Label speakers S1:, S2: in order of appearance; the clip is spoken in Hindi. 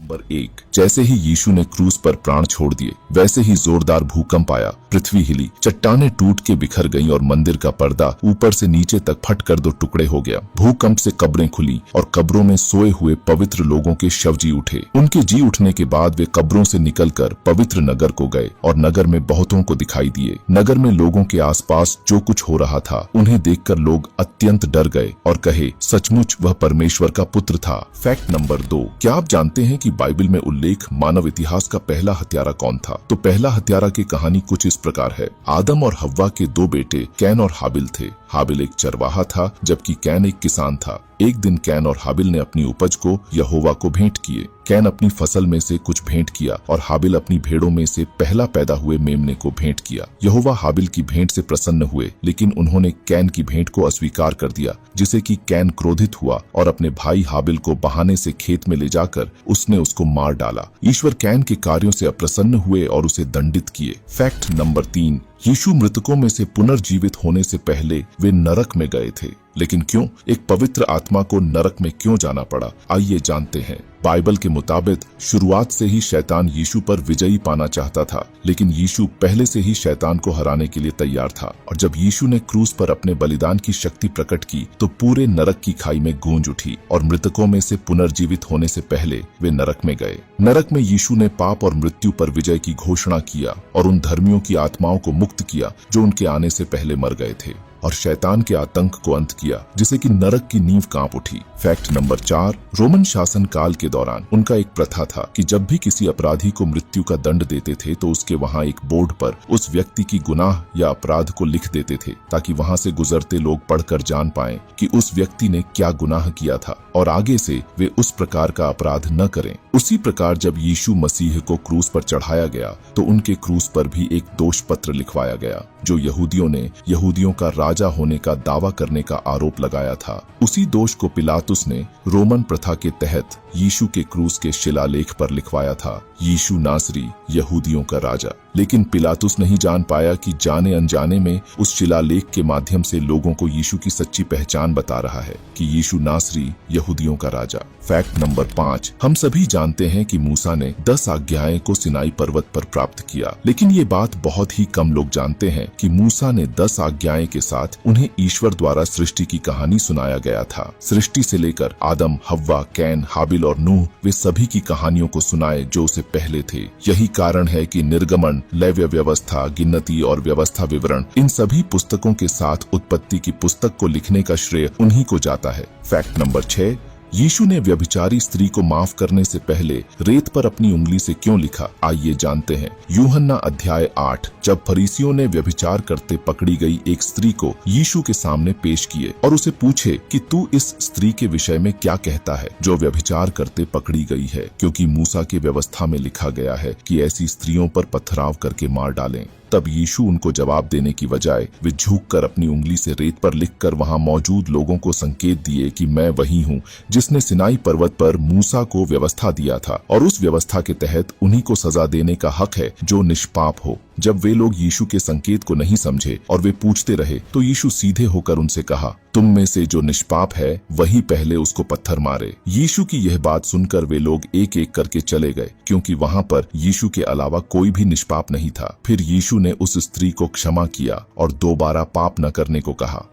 S1: नंबर 1। जैसे ही यीशु ने क्रूस पर प्राण छोड़ दिए, वैसे ही जोरदार भूकंप आया, पृथ्वी हिली, चट्टानें टूट के बिखर गईं और मंदिर का पर्दा ऊपर से नीचे तक फटकर दो टुकड़े हो गया। भूकंप से कब्रें खुली और कब्रों में सोए हुए पवित्र लोगों के शव जी उठे। उनके जी उठने के बाद वे कब्रों से निकलकर पवित्र नगर को गए और नगर में बहुतों को दिखाई दिए। नगर में लोगों के आसपास जो कुछ हो रहा था, उन्हें देखकर लोग अत्यंत डर गए और कहे, सचमुच वह परमेश्वर का पुत्र था। Fact number 2। क्या आप जानते हैं कि बाइबल में उल्लेख मानव इतिहास का पहला हत्यारा कौन था? तो पहला हत्यारा की कहानी कुछ इस प्रकार है। आदम और हव्वा के दो बेटे कैन और हाबिल थे। हाबिल एक चरवाहा था, जबकि कैन एक किसान था। एक दिन कैन और हाबिल ने अपनी उपज को यहोवा को भेंट किए। कैन अपनी फसल में से कुछ भेंट किया और हाबिल अपनी भेड़ों में से पहला पैदा हुए मेमने को भेंट किया। यहोवा हाबिल की भेंट से प्रसन्न हुए, लेकिन उन्होंने कैन की भेंट को अस्वीकार कर दिया, जिसे कि कैन क्रोधित हुआ और अपने भाई हाबिल को बहाने से खेत में ले जाकर उसने उसको मार डाला। ईश्वर कैन के कार्यों से अप्रसन्न हुए और उसे दंडित किए। Fact number 3। यीशु मृतकों में से पुनर्जीवित होने से पहले वे नरक में गए थे। लेकिन क्यों? एक पवित्र आत्मा को नरक में क्यों जाना पड़ा? आइए जानते हैं। बाइबल के मुताबिक शुरुआत से ही शैतान यीशु पर विजयी पाना चाहता था, लेकिन यीशु पहले से ही शैतान को हराने के लिए तैयार था। और जब यीशु ने क्रूस पर अपने बलिदान की शक्ति प्रकट की, तो पूरे नरक की खाई में गूंज उठी और मृतकों में से पुनर्जीवित होने से पहले वे नरक में गए। नरक में यीशु ने पाप और मृत्यु पर विजय की घोषणा किया और उन धर्मियों की आत्माओं को मुक्त किया जो उनके आने से पहले मर गए थे, और शैतान के आतंक को अंत किया, जिसे कि नरक की नींव कांप उठी। Fact number 4। रोमन शासन काल के दौरान उनका एक प्रथा था कि जब भी किसी अपराधी को मृत्यु का दंड देते थे, तो उसके वहां एक बोर्ड पर उस व्यक्ति की गुनाह या अपराध को लिख देते थे, ताकि वहां से गुजरते लोग पढ़कर जान पाएं कि उस व्यक्ति ने क्या गुनाह किया था और आगे से वे उस प्रकार का अपराध न करें। उसी प्रकार जब यीशु मसीह को क्रूस पर चढ़ाया गया, तो उनके क्रूस पर भी एक दोष पत्र लिखवाया गया, जो यहूदियों ने यहूदियों का राजा होने का दावा करने का आरोप लगाया था। उसी दोष को पिलातुस ने रोमन प्रथा के तहत यीशु के क्रूस के शिलालेख पर लिखवाया था, यीशु नासरी, यहूदियों का राजा। लेकिन पिलातुस नहीं जान पाया कि जाने अनजाने में उस शिलालेख के माध्यम से लोगों को यीशु की सच्ची पहचान बता रहा है कि यीशु नासरी, यहूदियों का राजा। Fact number 5। हम सभी जानते हैं कि मूसा ने 10 आज्ञाएं को सिनाई पर्वत पर प्राप्त किया, लेकिन ये बात बहुत ही कम लोग जानते हैं कि मूसा ने 10 आज्ञाएं के साथ उन्हें ईश्वर द्वारा सृष्टि की कहानी सुनाया गया था। सृष्टि से लेकर आदम, हव्वा, कैन, हाबिल और नूह, वे सभी की कहानियों को सुनाए जो उसे पहले थे। यही कारण है कि निर्गमन, लेव्य व्यवस्था, गिन्नती और व्यवस्था विवरण, इन सभी पुस्तकों के साथ उत्पत्ति की पुस्तक को लिखने का श्रेय उन्हीं को जाता है। Fact number 6। यीशु ने व्यभिचारी स्त्री को माफ करने से पहले रेत पर अपनी उंगली से क्यों लिखा? आइए जानते हैं। यूहन्ना अध्याय 8। जब फरीसियों ने व्यभिचार करते पकड़ी गई एक स्त्री को यीशु के सामने पेश किए और उसे पूछे कि तू इस स्त्री के विषय में क्या कहता है जो व्यभिचार करते पकड़ी गई है, क्योंकि मूसा की व्यवस्था में लिखा गया है कि ऐसी स्त्रियों पर पथराव करके मार डालें। तब यीशु उनको जवाब देने की बजाय वे झुककर अपनी उंगली से रेत पर लिखकर वहां मौजूद लोगों को संकेत दिए कि मैं वही हूं जिसने सिनाई पर्वत पर मूसा को व्यवस्था दिया था, और उस व्यवस्था के तहत उन्हीं को सजा देने का हक है जो निष्पाप हो। जब वे लोग यीशु के संकेत को नहीं समझे और वे पूछते रहे, तो यीशु सीधे होकर उनसे कहा, तुम में से जो निष्पाप है वही पहले उसको पत्थर मारे। यीशु की यह बात सुनकर वे लोग एक एक करके चले गए, क्योंकि वहां पर यीशु के अलावा कोई भी निष्पाप नहीं था। फिर यीशु ने उस स्त्री को क्षमा किया और दोबारा पाप न करने को कहा।